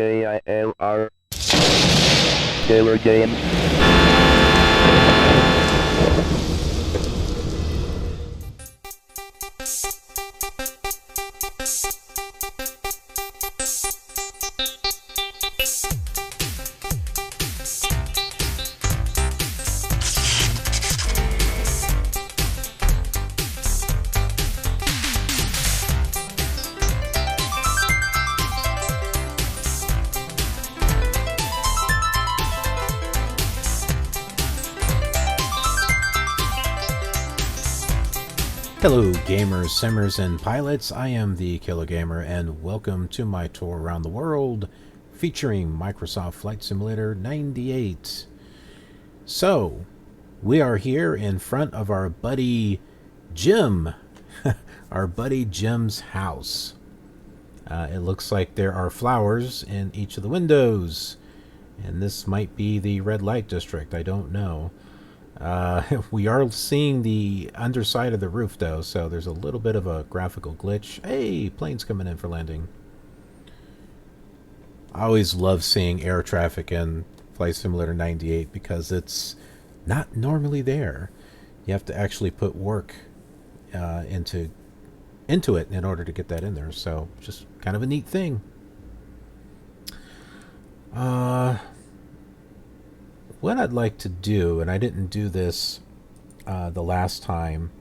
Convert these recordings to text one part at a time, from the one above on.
KILR. Killer Game. Hello gamers, simmers, and pilots. I am the Killer Gamer, and welcome to my tour around the world featuring Microsoft Flight Simulator 98. So, we are here in front of our buddy Jim, our buddy Jim's house. It looks like there are flowers in each of the windows, and this might be the red light district, I don't know. We are seeing the underside of the roof though, so there's a little bit of a graphical glitch. Hey, plane's coming in for landing. I always love seeing air traffic in Flight Simulator 98 because it's not normally there. You have to actually put work into it in order to get that in there, so just kind of a neat thing. What I'd like to do, and I didn't do this the last time,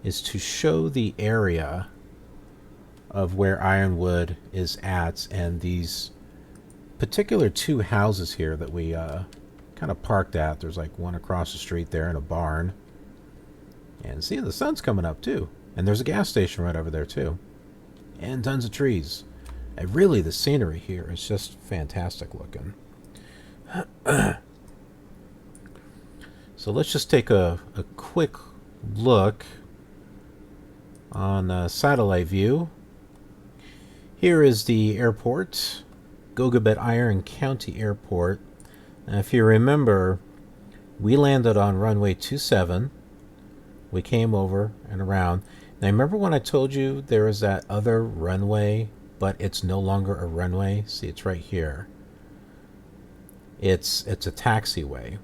is to show the area of where Ironwood is at, and these particular two houses here that we kind of parked at. There's like one across the street there and a barn. And see, the sun's coming up too. And there's a gas station right over there too. And tons of trees. And really, the scenery here is just fantastic looking. So let's just take a quick look on satellite view. Here is the airport, Gogebic-Iron County Airport. Now, if you remember, we landed on runway 27. We came over and around. Now, remember when I told you there was that other runway, but it's no longer a runway? See, it's right here. It's a taxiway.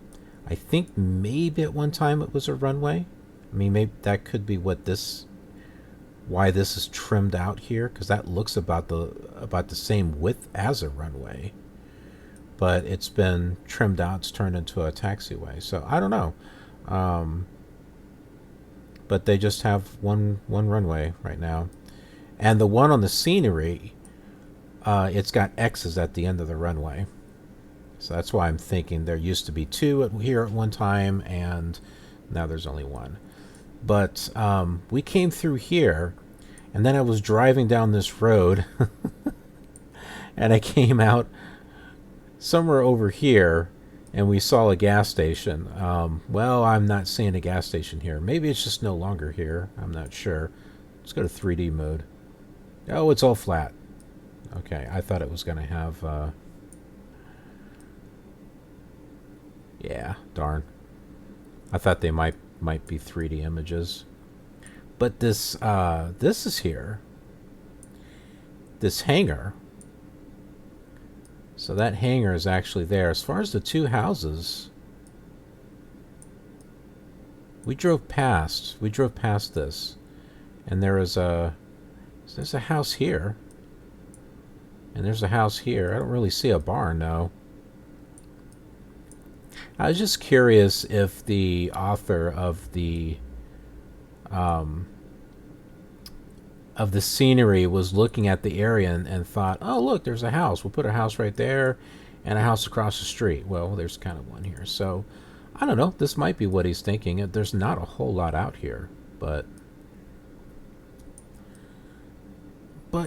I think maybe at one time it was a runway. I mean, maybe that could be why this is trimmed out here, because that looks about the same width as a runway, but it's been trimmed out. It's turned into a taxiway. So I don't know, but they just have one runway right now, and the one on the scenery, it's got X's at the end of the runway. So that's why I'm thinking there used to be two here at one time, and now there's only one. But we came through here, and then I was driving down this road, and I came out somewhere over here, and we saw a gas station. Well, I'm not seeing a gas station here. Maybe it's just no longer here. I'm not sure. Let's go to 3D mode. Oh, it's all flat. Okay, I thought it was going to have... Yeah, darn. I thought they might be 3D images. But this is here. This hangar. So that hangar is actually there. As far as the two houses, we drove past this. And there's a house here. And there's a house here. I don't really see a barn, no. I was just curious if the author of the scenery was looking at the area and thought, oh, look, there's a house. We'll put a house right there and a house across the street. Well, there's kind of one here. So, I don't know. This might be what he's thinking. There's not a whole lot out here. But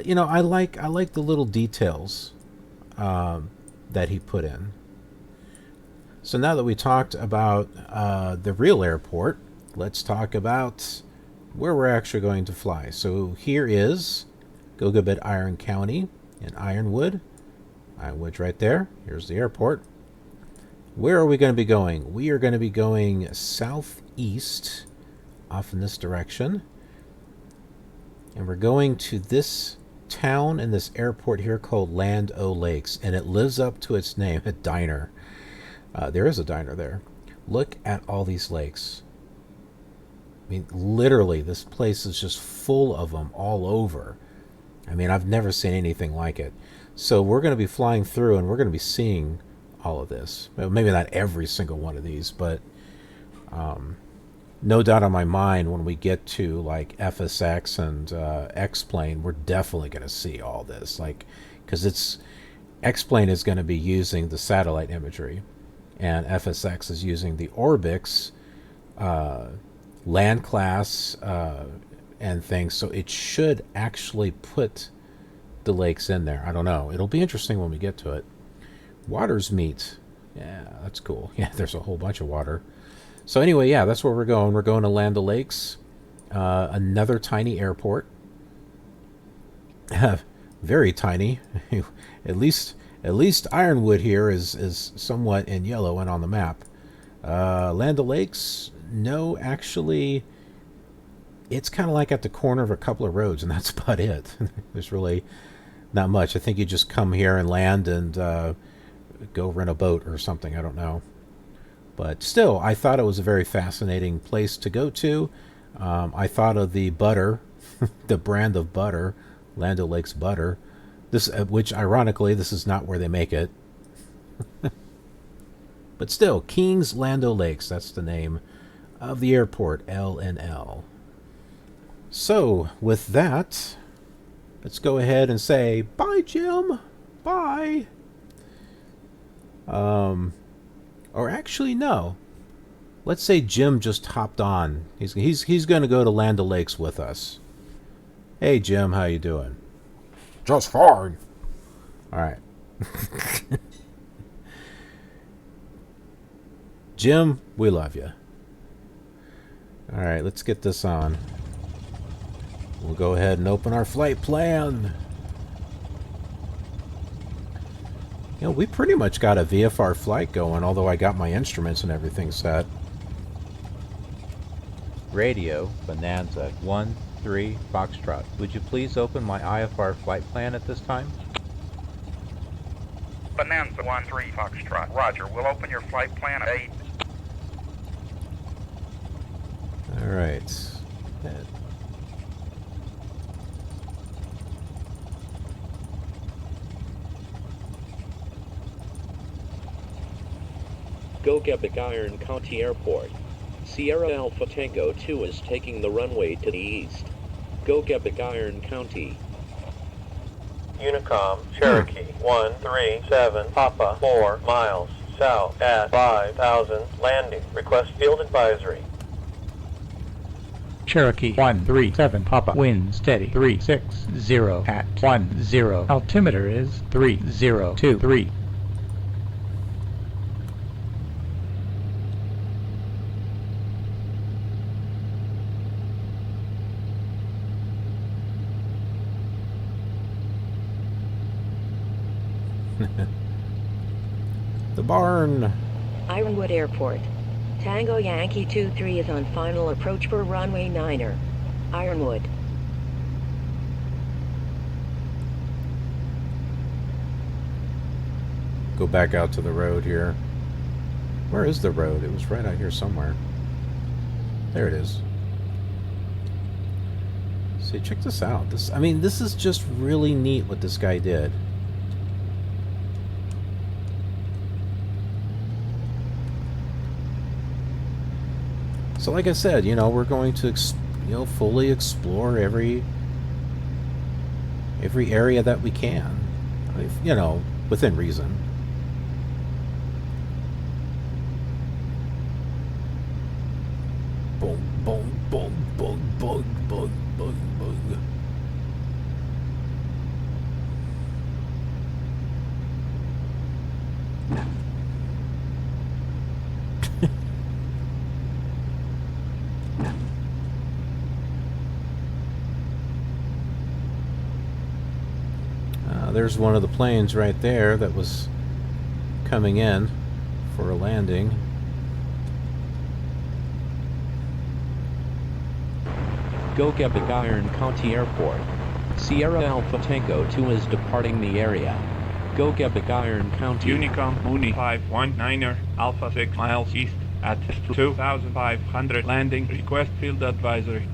you know, I like the little details that he put in. So now that we talked about the real airport, let's talk about where we're actually going to fly. So here is Gogebic-Iron County in Ironwood. Ironwood's right there. Here's the airport. Where are we going to be going? We are going to be going southeast off in this direction. And we're going to this town in this airport here called Land O'Lakes, and it lives up to its name, a diner. There is a diner there. Look at all these lakes. I mean, literally, this place is just full of them all over. I mean, I've never seen anything like it. So we're going to be flying through, and we're going to be seeing all of this. Well, maybe not every single one of these, but no doubt on my mind when we get to like FSX and X-Plane, we're definitely going to see all this. Like, because X-Plane is going to be using the satellite imagery, and FSX is using the Orbix land class and things. So it should actually put the lakes in there. I don't know. It'll be interesting when we get to it. Waters meet. Yeah, that's cool. Yeah, there's a whole bunch of water. So anyway, yeah, that's where we're going. We're going to Land O'Lakes, another tiny airport. Very tiny. At least Ironwood here is somewhat in yellow and on the map. Land O'Lakes, no, actually, it's kind of like at the corner of a couple of roads, and that's about it. There's really not much. I think you just come here and land and go rent a boat or something. I don't know. But still, I thought it was a very fascinating place to go to. I thought of the butter, the brand of butter, Land O'Lakes butter. This, which ironically, this is not where they make it. But still, King's Land O'Lakes, that's the name of the airport, LNL. So, with that, let's go ahead and say, bye, Jim. Bye. Or actually, no. Let's say Jim just hopped on. He's going to go to Land O'Lakes with us. Hey, Jim, how you doing? Just fine. All right. Jim, we love you. All right, let's get this on. We'll go ahead and open our flight plan. You know, we pretty much got a VFR flight going, although I got my instruments and everything set. Radio, Bonanza, 1-3 Foxtrot. Would you please open my IFR flight plan at this time? Bonanza, 1-3 Foxtrot. Roger, we'll open your flight plan at 8. All right. Gogebic-Iron County Airport. Sierra Alpha Tango 2 is taking the runway to the east. Gogebic-Iron County. Unicom, Cherokee, 137 Papa, 4 miles south at 5,000, landing. Request field advisory. Cherokee 137 Papa, wind steady 360 at 10, altimeter is 3023. The barn. Ironwood Airport. Tango Yankee 23 is on final approach for runway 9er. Ironwood. Go back out to the road here. Where is the road? It was right out here somewhere. There it is. See, check this out. I mean, this is just really neat what this guy did. So like I said, you know, we're going to, fully explore every area that we can, you know, within reason. Boom, boom, boom, boom, boom, boom, boom, boom. There's one of the planes right there that was coming in for a landing. Gogebic-Iron County Airport. Sierra Alpha Tango 2 is departing the area. Gogebic-Iron County. Unicom Mooney 519er, Alpha 6 miles east at 2500 landing. Request field advisory.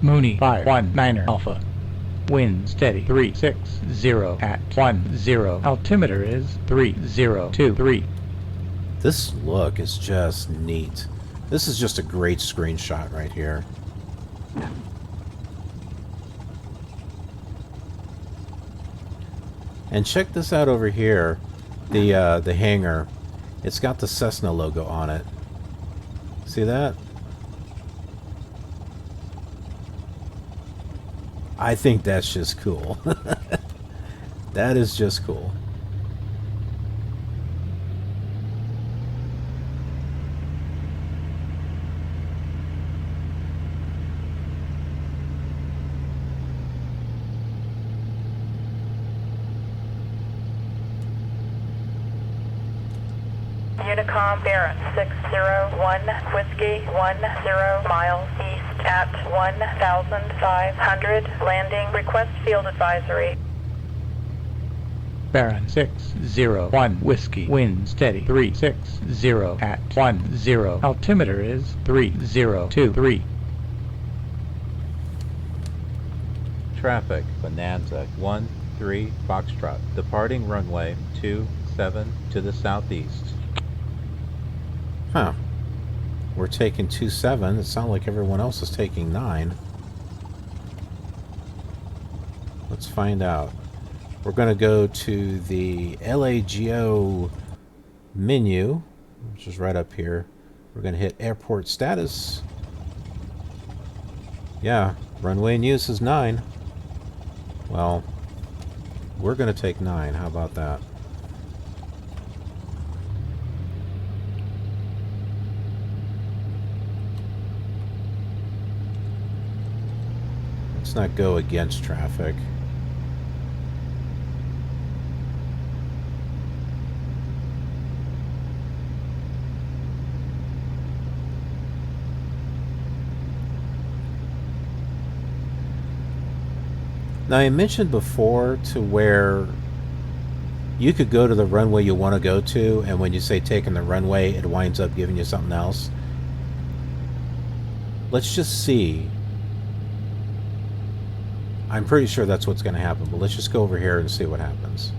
Mooney 519er Alpha. Wind steady 360 at 10. Altimeter is 3023. This look is just neat. This is just a great screenshot right here. And check this out over here, the hangar. It's got the Cessna logo on it. See that? I think that's just cool. That is just cool. Unicom Baron 601 Whiskey 10 miles east at 1500 landing. Request field advisory. Baron 601 Whiskey. Wind steady 360 at 10. Altimeter is 3023. Traffic, Bonanza 13 Foxtrot, departing runway 27 to the southeast. Huh. We're taking 27. It sounds like everyone else is taking 9. Let's find out. We're going to go to the LAGO menu, which is right up here. We're going to hit airport status. Yeah, runway in use is 9. Well, we're going to take 9. How about that? Let's not go against traffic. Now, I mentioned before to where you could go to the runway you want to go to, and when you say taking the runway, it winds up giving you something else. Let's just see. I'm pretty sure that's what's going to happen, but let's just go over here and see what happens.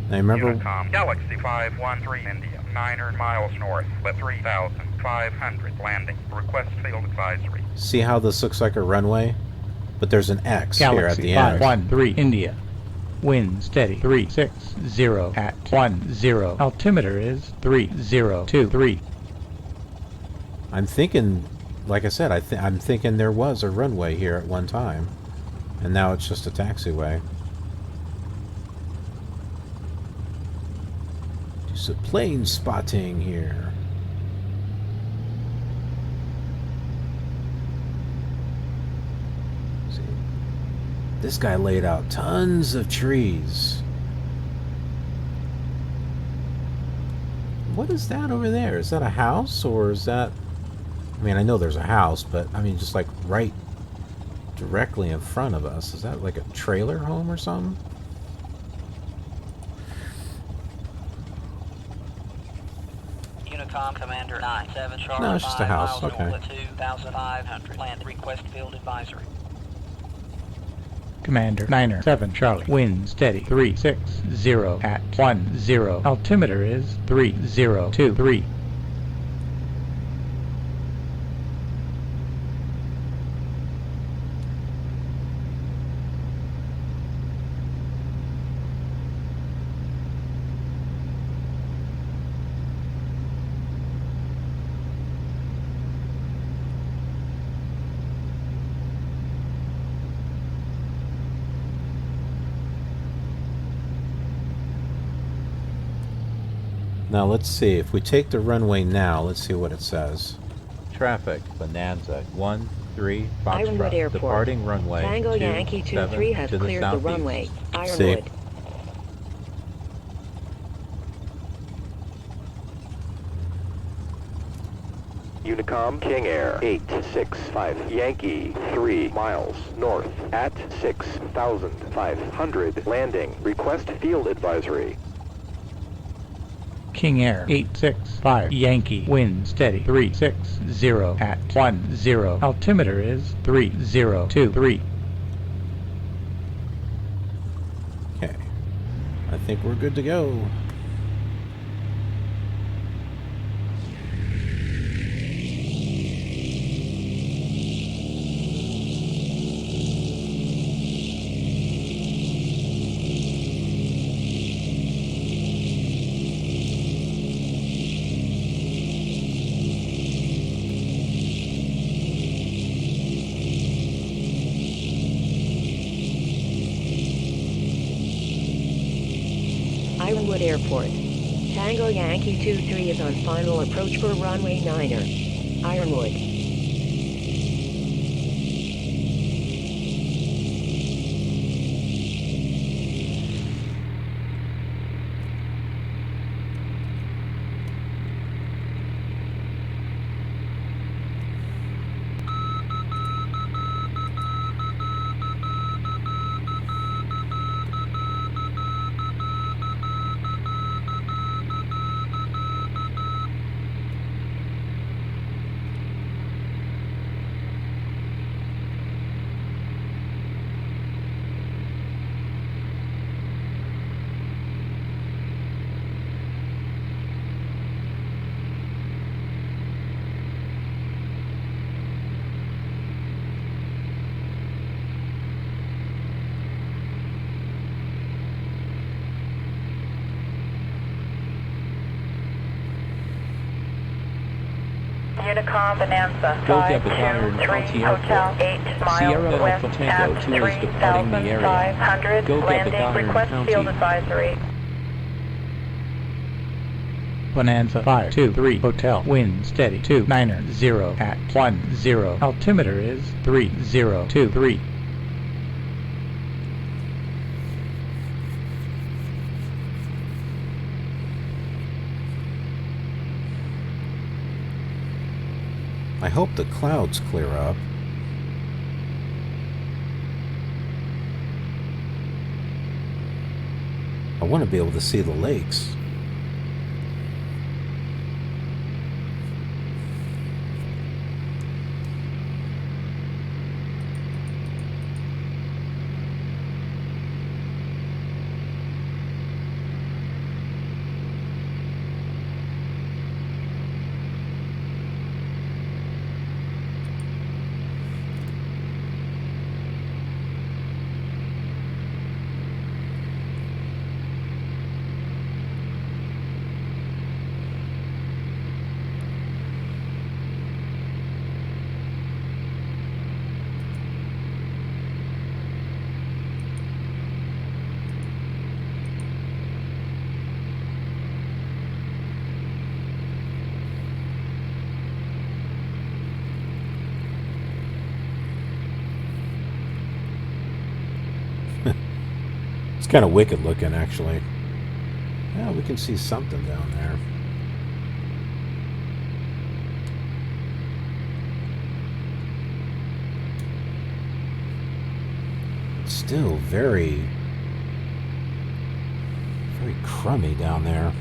Now, remember... Unicom Galaxy 513 India, 9 miles north with 3500 landing. Request field advisory. See how this looks like a runway? But there's an X Galaxy here at the end. 513 India. Wind steady 360 at 10. Altimeter is 3023. I'm thinking, like I said, I'm thinking there was a runway here at one time. And now it's just a taxiway. Do some plane spotting here. See, this guy laid out tons of trees. What is that over there? Is that a house, or is that... I mean, I know there's a house, but I mean, just like right directly in front of us. Is that like a trailer home or something? Unicom Commander 97 Charlie. No, it's just a house. Okay. 2500 land. Request field advisory. Commander 97 Charlie. Wind steady 360 at 10. Altimeter is 3023. Now let's see, if we take the runway now, let's see what it says. Traffic, Bonanza 13 Ironwood Foxtrot, Airport. departing runway Tango Yankee 23 has to the cleared the southeast. runway. See. Ironwood. Unicom, King Air 865 Yankee 3 miles north at 6,500 landing. Request field advisory. King Air 865 Yankee, wind steady 360 at 10. Altimeter is 3023. Okay. I think we're good to go. Ironwood Airport. Tango Yankee 23 is on final approach for runway 9er. Ironwood. Unicom, Bonanza, Gogebic-Iron, 523 County Hotel, Airport. 8 Sierra miles west Alpha Tango at 2 is departing the area. 3,500 landing. Gogebic-Iron, Request County. field advisory. Bonanza 523 Hotel, wind steady 290 at 10. Altimeter is 3023. I hope the clouds clear up. I want to be able to see the lakes. It's kind of wicked looking, actually. Yeah, we can see something down there. It's still very crummy down there.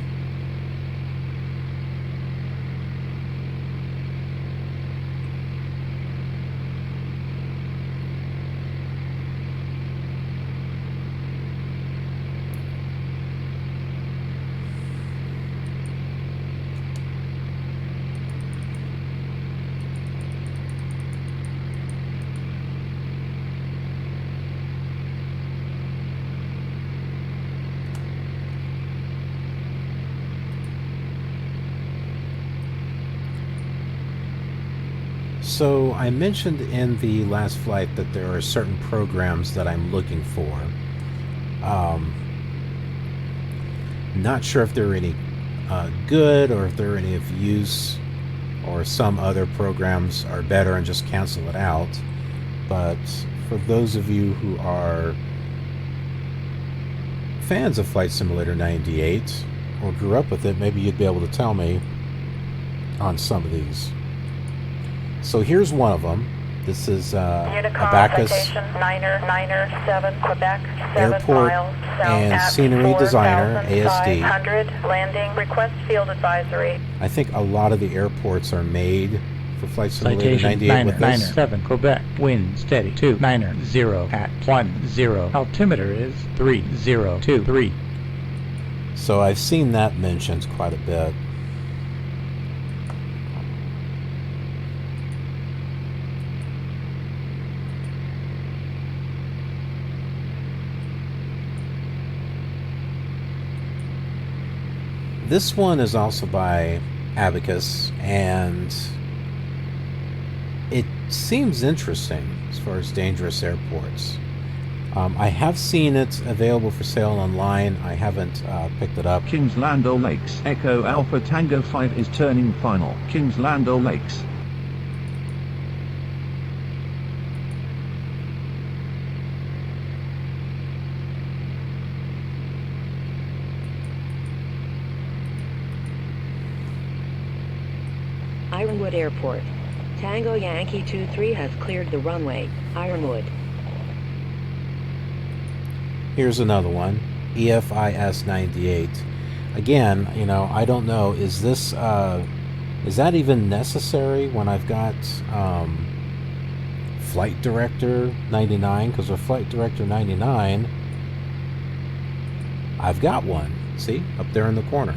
So I mentioned in the last flight that there are certain programs that I'm looking for. Not sure if they're any good or if they're any of use, or some other programs are better and just cancel it out. But for those of you who are fans of Flight Simulator 98 or grew up with it, maybe you'd be able to tell me on some of these. So here's one of them. This is Unicom Abacus citation 997 Quebec 7 Airport miles south and at Scenery Designer, ASD. 4,500 landing request field advisory. I think a lot of the airports are made for Flight Simulator Citation 98 with this. 997 Quebec. Wind steady 290 at 10. Altimeter is 3023. So I've seen that mentioned quite a bit. This one is also by Abacus, and it seems interesting as far as dangerous airports. I have seen it available for sale online. I haven't picked it up. Kings Landau Lakes. Echo Alpha Tango 5 is turning final. Kings Landau Lakes. Ironwood Airport. Tango Yankee 23 has cleared the runway. Ironwood. Here's another one, EFIS 98. Again, you know, I don't know, is this, is that even necessary when I've got Flight Director 99? Because with Flight Director 99, I've got one, see, up there in the corner.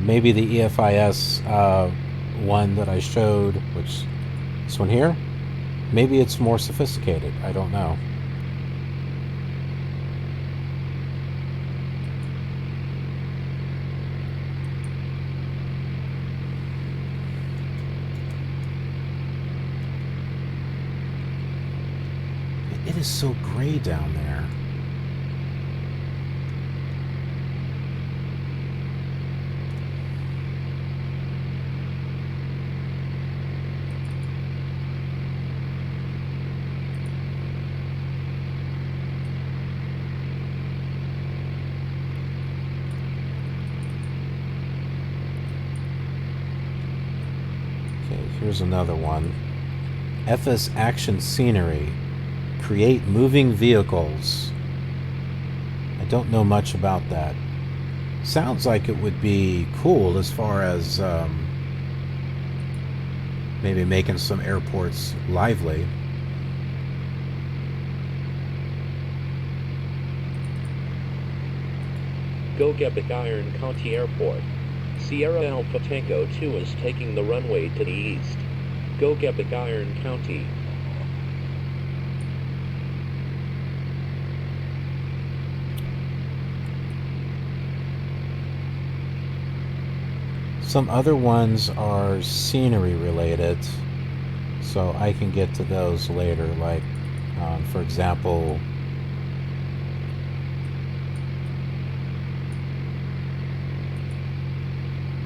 Maybe the EFIS one that I showed, which, this one here, maybe it's more sophisticated, I don't know. It is so gray down there. Okay, here's another one. FS Action Scenery. Create moving vehicles. I don't know much about that. Sounds like it would be cool as far as maybe making some airports lively. Gogebic-Iron County Airport. Sierra Alpha Tango 2 is taking the runway to the east. Gogebic-Iron County. Some other ones are scenery related, so I can get to those later, like for example,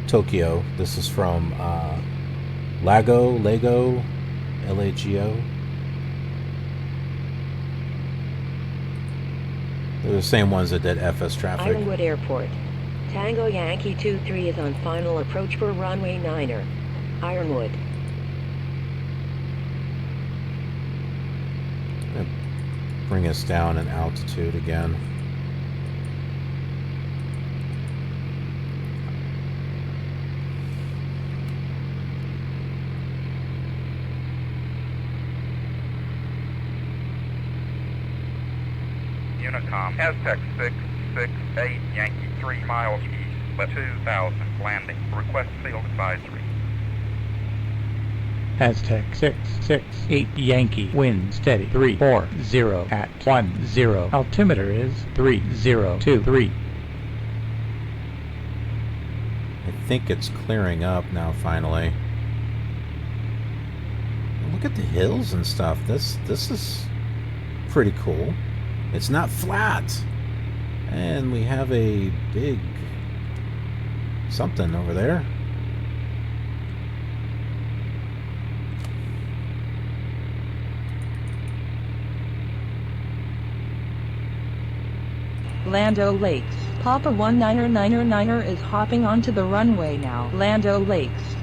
Tokyo. This is from Lego, LAGO. They're the same ones that did FSTraffic. Ironwood Airport. Tango Yankee 23 is on final approach for runway 9er. Ironwood. Bring us down in altitude again. Unicom, Aztec 668, Yankee 3 miles east, but 2000, landing. Request field advisory. Aztec 668 Yankee, wind steady 340 at 10. Altimeter is 3023. I think it's clearing up now finally. Look at the hills and stuff. This is pretty cool. It's not flat. And we have a big something over there. Lando Lakes. Papa 1999er is hopping onto the runway now. Lando Lakes.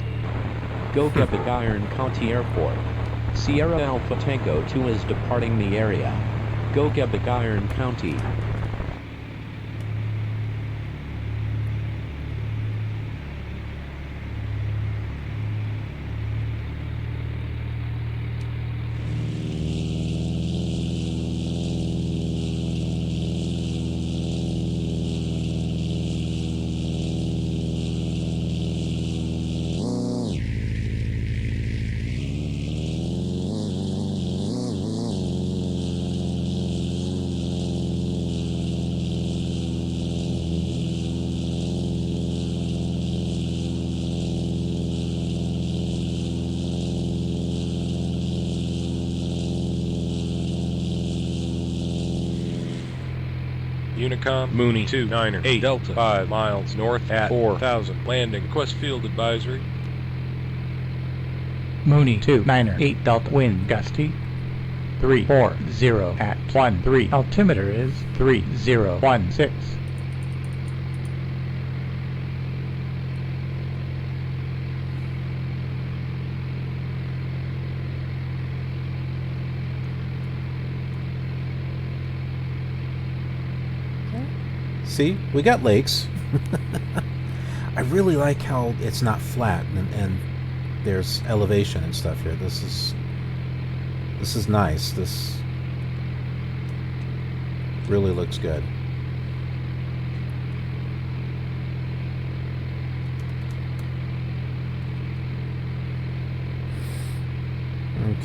Gogebic-Iron County Airport. Sierra Alpha Tango 2 is departing the area. Gogebic-Iron County. Unicom, Mooney 2, Niner, 8, Delta, 5 miles north at 4,000. Landing, request field advisory. Mooney 2, Niner, 8 Delta, wind gusty 340 at 13. Altimeter is 3016. See, we got lakes. I really like how it's not flat and there's elevation and stuff here. This is nice. This really looks good.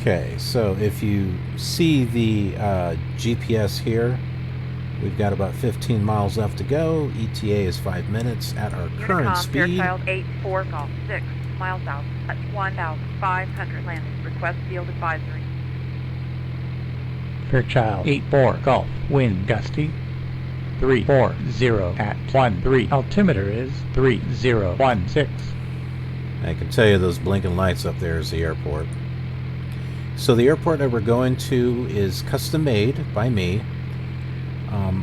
Okay, so if you see the GPS here, we've got about 15 miles left to go. ETA is 5 minutes at our current speed. Fairchild 84 Golf 6 miles out at 1,500 landing. Request field advisory. Fairchild 84 Golf, wind gusty 340 at 13. Altimeter is 3016. I can tell you those blinking lights up there is the airport. So the airport that we're going to is custom made by me.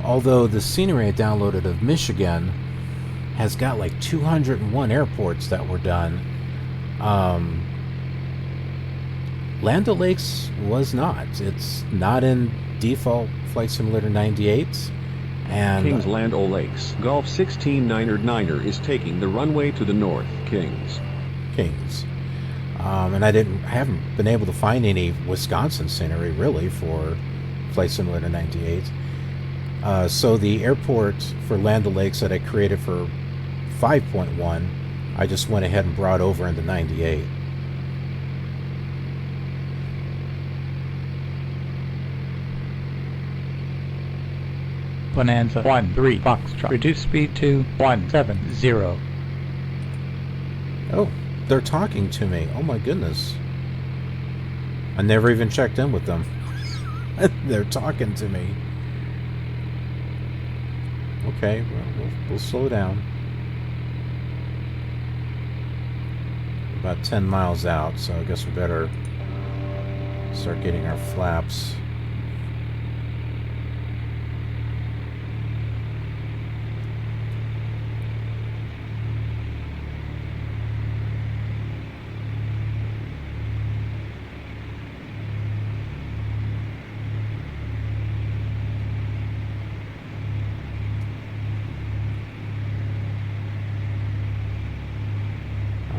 Although the scenery I downloaded of Michigan has got like 201 airports that were done. Land O'Lakes was not. It's not in default Flight Simulator 98. And Kings Land O'Lakes. Golf 16 Niner is taking the runway to the north. Kings. And I haven't been able to find any Wisconsin scenery really for Flight Simulator 98. So the airport for Land O'Lakes that I created for 5.1, I just went ahead and brought over into 98. Bonanza 13 Foxtrot. Reduce speed to 170. Oh, they're talking to me. Oh my goodness. I never even checked in with them. They're talking to me. Okay, well, we'll slow down. About 10 miles out, so I guess we better start getting our flaps.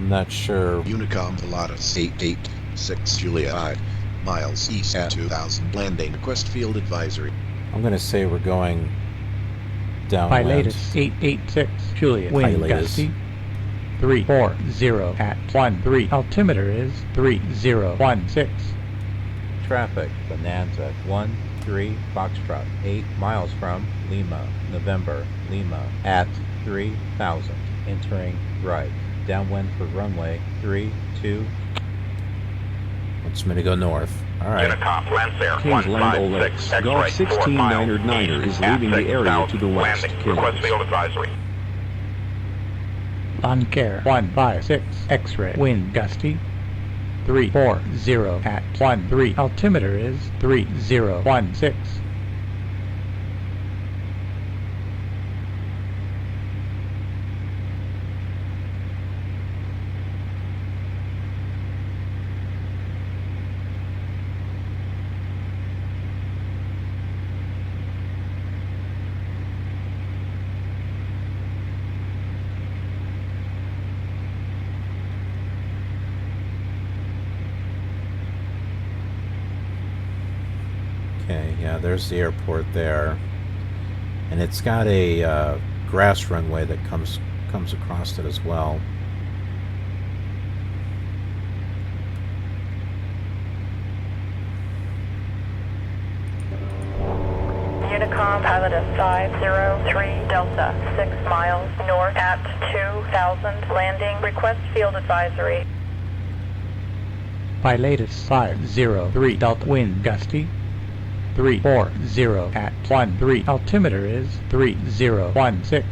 Not sure. Unicom Pilatus 886 Julia 5 miles east at 2000. Landing. Request field advisory. I'm going to say we're going downwind. Pilatus 886 Julia. Wind gusty 340 at 13. Altimeter is 3016. Traffic, Bonanza 13 Foxtrot, 8 miles from Lima, November, Lima, at 3000. Entering right. Downwind for runway 32. Wants me to go north. All right. Unicom, Lancer, Kings Land O'Lakes. Golf 16 Niner is leaving the area to the west. Request field advisory. Lancare 156 X-ray. Wind gusty 340 at 13. Altimeter is 3016. Okay, yeah, there's the airport there. And it's got a grass runway that comes across it as well. Unicom, pilot is 503 Delta, 6 miles north at 2000, landing, request field advisory. Pilatus 503 Delta, wind gusty 340 at 13, altimeter is 3016.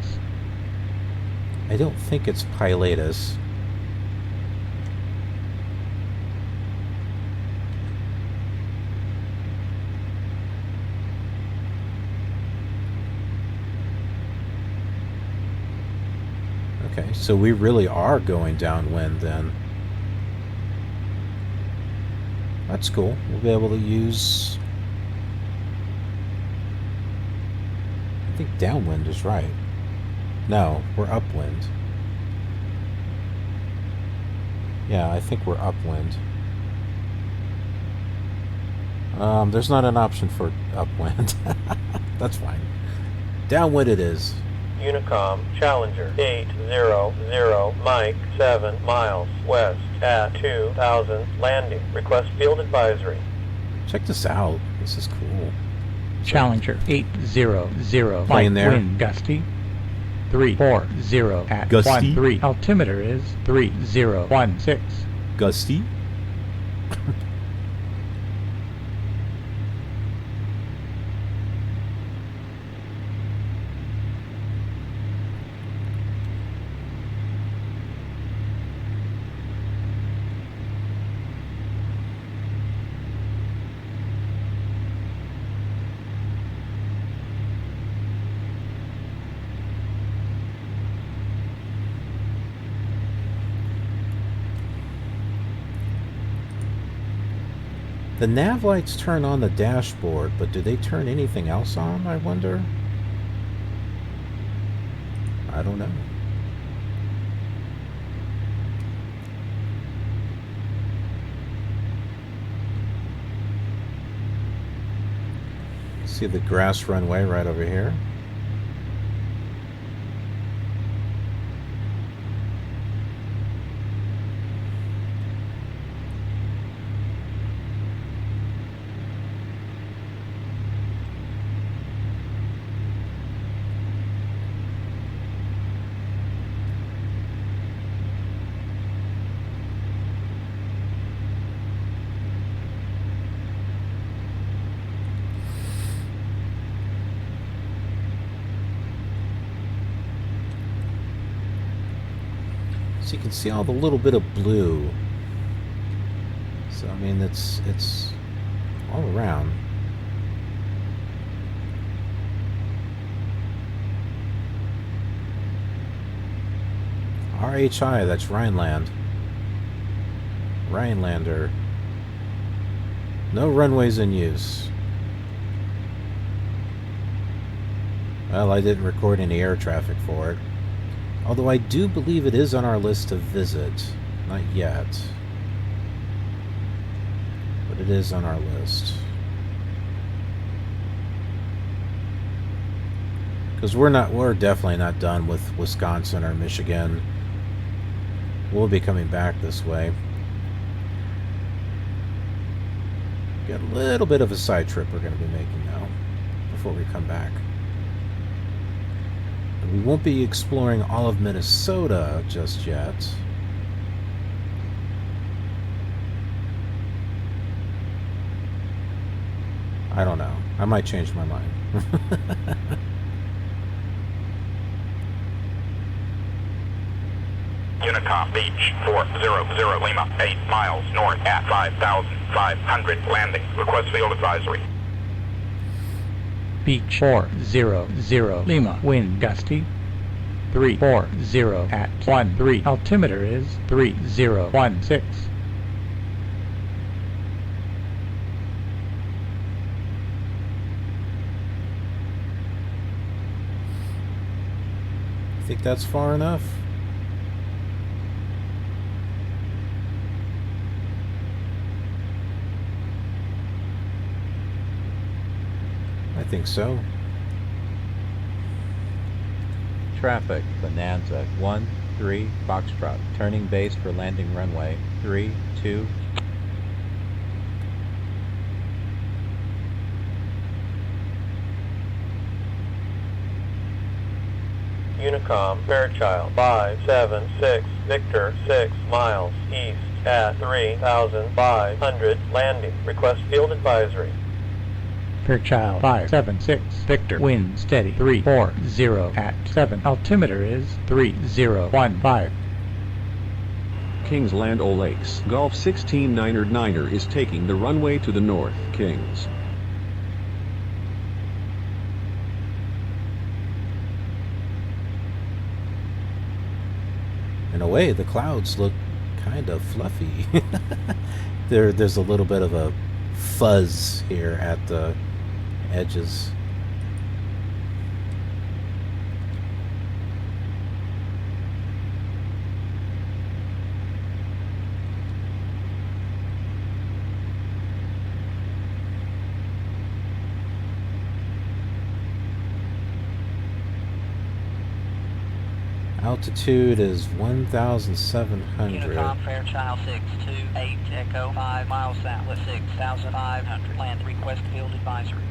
I don't think it's Pilatus. Okay, so we really are going downwind then. That's cool. We'll be able to use... I think downwind is right. No, we're upwind. Yeah, I think we're upwind. There's not an option for upwind. That's fine. Downwind it is. Unicom, Challenger, 800, Mike, 7 miles west at 2000, landing. Request field advisory. Check this out. This is cool. Challenger, 800, Flying there. Wind gusty 340 at Gusty? 13, altimeter is 3016. Gusty? The nav lights turn on the dashboard, but do they turn anything else on, I wonder? I don't know. See the grass runway right over here. So you can see all the little bit of blue. So I mean it's all around. RHI, that's Rhineland. Rhinelander. No runways in use. Well, I didn't record any air traffic for it. Although I do believe it is on our list to visit. Not yet. But it is on our list. Because we're definitely not done with Wisconsin or Michigan. We'll be coming back this way. Got a little bit of a side trip we're going to be making now before we come back. We won't be exploring all of Minnesota just yet. I don't know. I might change my mind. Unicom Beach 400 Lima, 8 miles north at 5,500, landing. Request field advisory. Beach 400 Lima, wind gusty 340 at 13, altimeter is 3016. Think that's far enough? think so. Traffic, Bonanza, 1-3 Foxtrot. Turning base for landing runway, 3-2. Unicom, Fairchild, 576, Victor, 6 miles east at 3,500, landing. Request field advisory. Fairchild 576, Victor, wind steady 340 at 7, altimeter is 3015. Kings Land O'Lakes, Gulf 16 9er is taking the runway to the north, Kings. In a way, the clouds look kind of fluffy. There's a little bit of a fuzz here at the edges. Altitude is 1,700. Unicom, Fairchild 628, Echo 5 miles south with 6,500. Land. Request field advisory.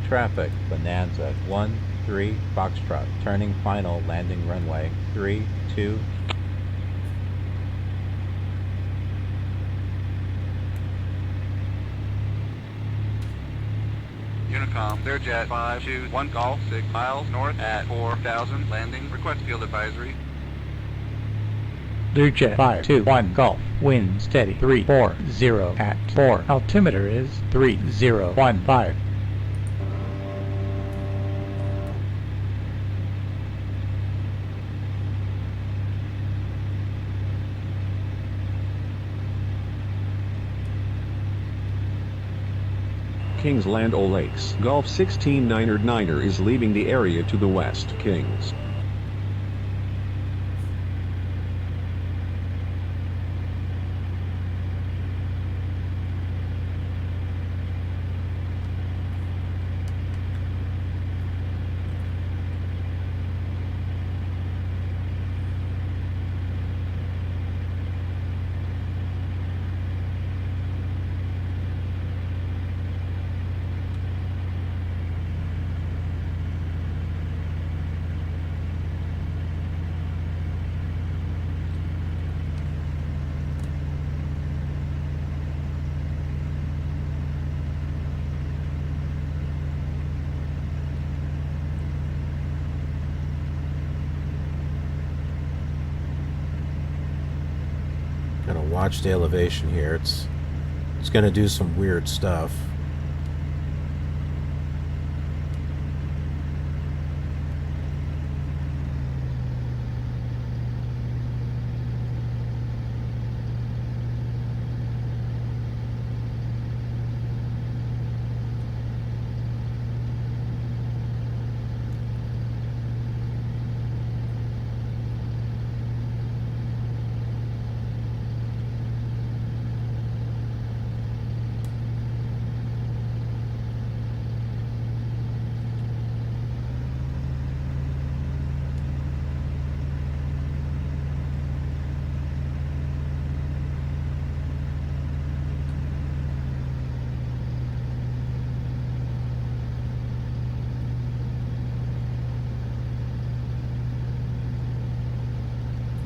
Traffic, Bonanza, 1-3 Foxtrot. Turning final, landing runway, 3-2. Unicom, Learjet 521 Golf, 6 miles north at 4,000, landing. Request field advisory. Learjet 521 Golf, wind steady 340 at 4, altimeter is 3015. Kings Land O'Lakes, Gulf 16 9er is leaving the area to the west, Kings. Gotta watch the elevation here. It's gonna do some weird stuff.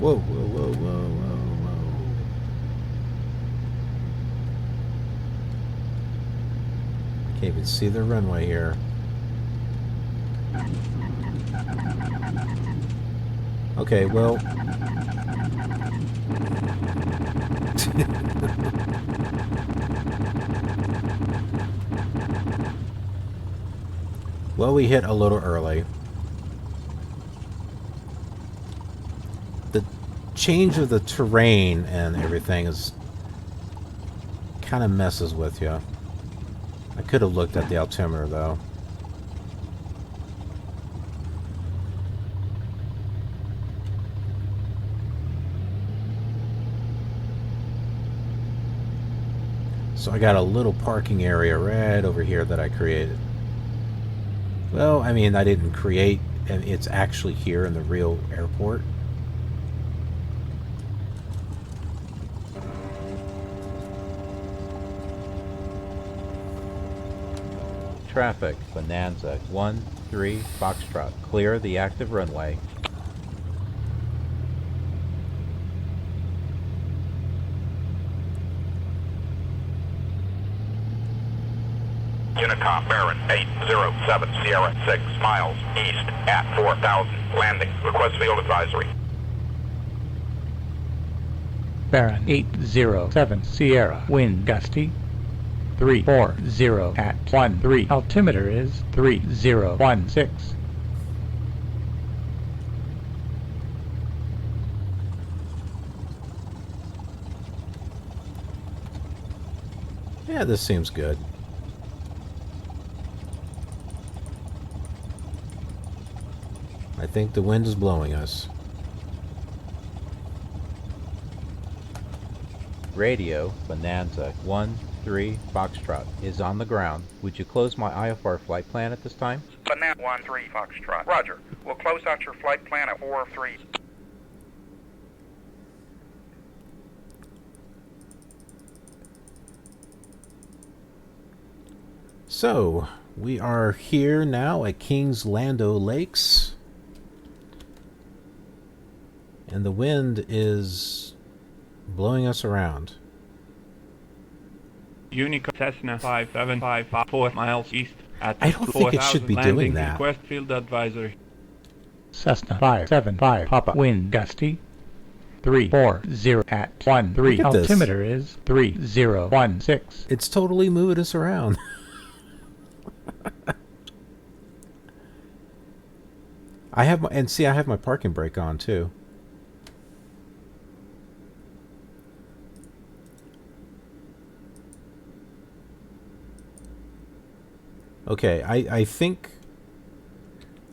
Whoa, whoa, whoa, whoa, whoa, whoa. Can't even see the runway here. Okay, well. Well, we hit a little early. The change of the terrain and everything is kind of messes with you. I could have looked at the altimeter though. So I got a little parking area right over here that I created. Well, I mean, I didn't create, and it's actually here in the real airport. Traffic, Bonanza, 1-3 Foxtrot. Clear the active runway. Unicom, Baron 807, Sierra 6 miles east at 4,000. Landing. Request field advisory. Baron 807 Sierra, wind gusty 340 at 13. Altimeter is 3016. Yeah, this seems good. I think the wind is blowing us. Radio, Bonanza, 1-3 Foxtrot is on the ground. Would you close my IFR flight plan at this time? Bonanza 1-3 Foxtrot. Roger. We'll close out your flight plan at 4-3. So, we are here now at Kings Lando Lakes. And the wind is blowing us around. Unicom Cessna 575 4 miles east at I don't think it should be doing that. Request field advisory. Cessna 575 Papa, wind gusty 340 at 13. Look at this. Altimeter is 3016. It's totally moving us around. I have my parking brake on too. Okay, I think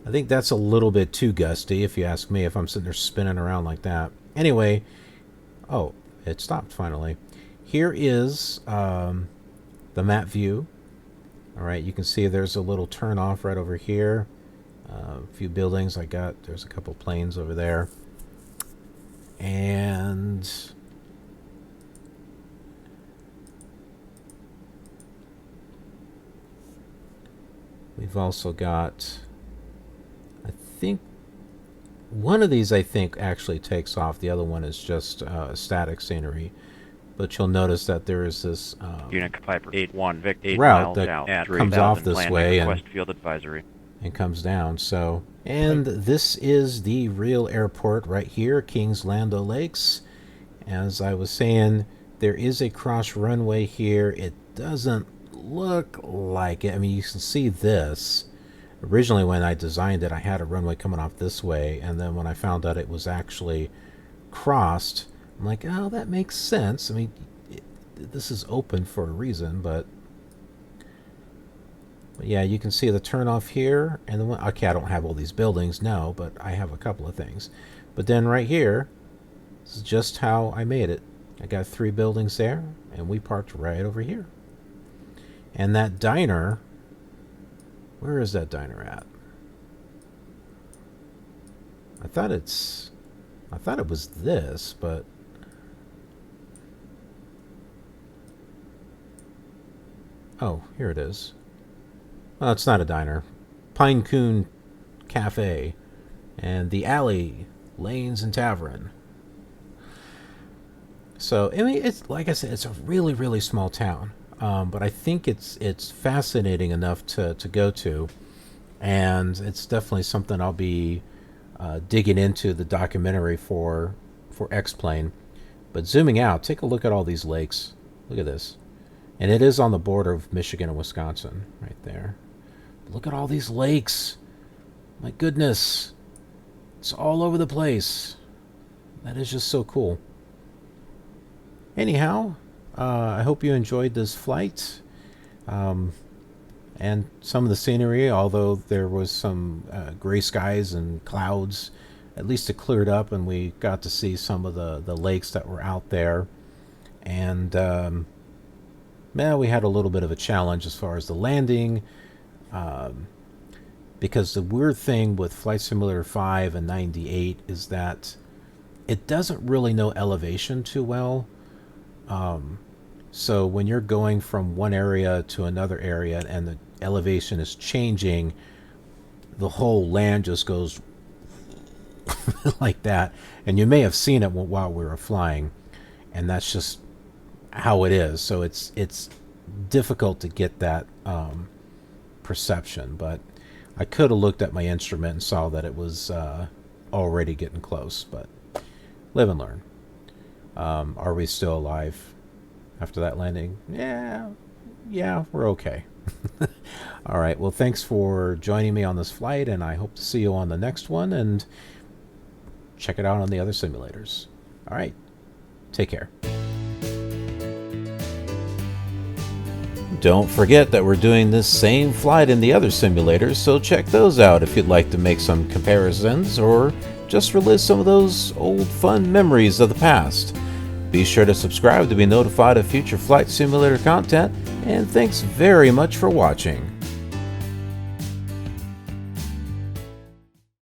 that's a little bit too gusty, if you ask me, if I'm sitting there spinning around like that. Anyway, oh, it stopped finally. Here is the map view. All right, you can see there's a little turn off right over here. A few buildings there's a couple planes over there. And we've also got, I think, one of these actually takes off. The other one is just static scenery. But you'll notice that there is this Unica Piper 81 Vic 8 route miles that out at comes off this landing, way request field advisory. And comes down. So, and this is the real airport right here, Kings Lando Lakes. As I was saying, there is a cross runway here. It doesn't look like it. I mean, you can see this. Originally, when I designed it, I had a runway coming off this way, and then when I found out it was actually crossed, I'm like, oh, that makes sense. I mean, this is open for a reason, but yeah, you can see the turnoff here, and the one. Okay, I don't have all these buildings, no, but I have a couple of things. But then right here, this is just how I made it. I got 3 buildings there, and we parked right over here. And that diner, where is that diner at? I thought it was this, but oh, here it is. Well, it's not a diner. Pine Coon Cafe and the Alley, Lanes and Tavern. So, I mean, it's like I said, it's a really, really small town. But I think it's fascinating enough to go to, and it's definitely something I'll be digging into the documentary for X-Plane. But zooming out, take a look at all these lakes. Look at this. And it is on the border of Michigan and Wisconsin, right there. Look at all these lakes. My goodness. It's all over the place. That is just so cool. Anyhow, I hope you enjoyed this flight. And some of the scenery, although there was some gray skies and clouds, at least it cleared up and we got to see some of the lakes that were out there. And we had a little bit of a challenge as far as the landing. because the weird thing with Flight Simulator 5 and 98 is that it doesn't really know elevation too well. So when you're going from one area to another area and the elevation is changing, the whole land just goes like that. And you may have seen it while we were flying, and that's just how it is. So it's difficult to get that perception, but I could have looked at my instrument and saw that it was already getting close, but live and learn. Are we still alive after that landing? Yeah, we're okay. All right, well, thanks for joining me on this flight, and I hope to see you on the next one, and check it out on the other simulators. All right, take care. Don't forget that we're doing this same flight in the other simulators, so check those out if you'd like to make some comparisons or just relive some of those old fun memories of the past. Be sure to subscribe to be notified of future flight simulator content, and thanks very much for watching.